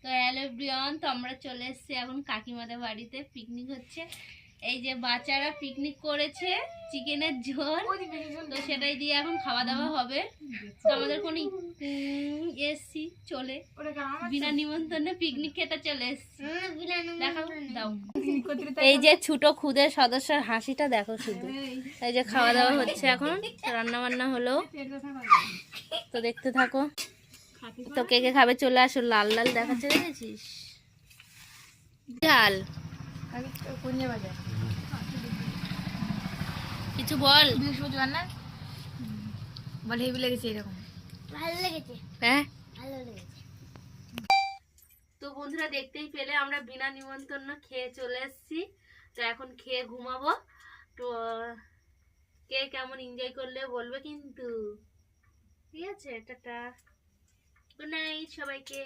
তো hello everyone, তো আমরা চলে এসেছি এখন কাকিমাদের বাড়িতে। পিকনিক হচ্ছে, এই যে বাচ্চারা পিকনিক করেছে চিকেনের ঝোল, তো সেটাই দিয়ে এখন খাওয়া দাওয়া হবে। তো আমাদের কোনো এসছি চলে বিনা নিমন্ত্রণে পিকনিক খেতে চলে এসছি। দেখাও দাও, এই যে ছোট খুদের সদস্যের হাসিটা দেখো শুধু। এই যে খাওয়া দাওয়া হচ্ছে, এখন রান্না বান্না হলো, তো দেখতে থাকো। তো কে কে খাবে চলে আসো। লাল লাল দেখাচ্ছে, দেখেছিস? ঝাল কিছু বল। বৃহস্পতিবার না বলে হেভি লেগেছে, এরকম ভালো লেগেছে। হ্যাঁ ভালো লেগেছে। তো বন্ধুরা দেখতেই পেলে আমরা বিনা নিমন্ত্রণ খেয়ে চলে এসেছি। তো এখন খেয়ে ঘুমাবো। তো কে কেমন এনজয় করলে বলবে কিন্তু, ঠিক আছে? টাটা, গুড নাইট সবাইকে।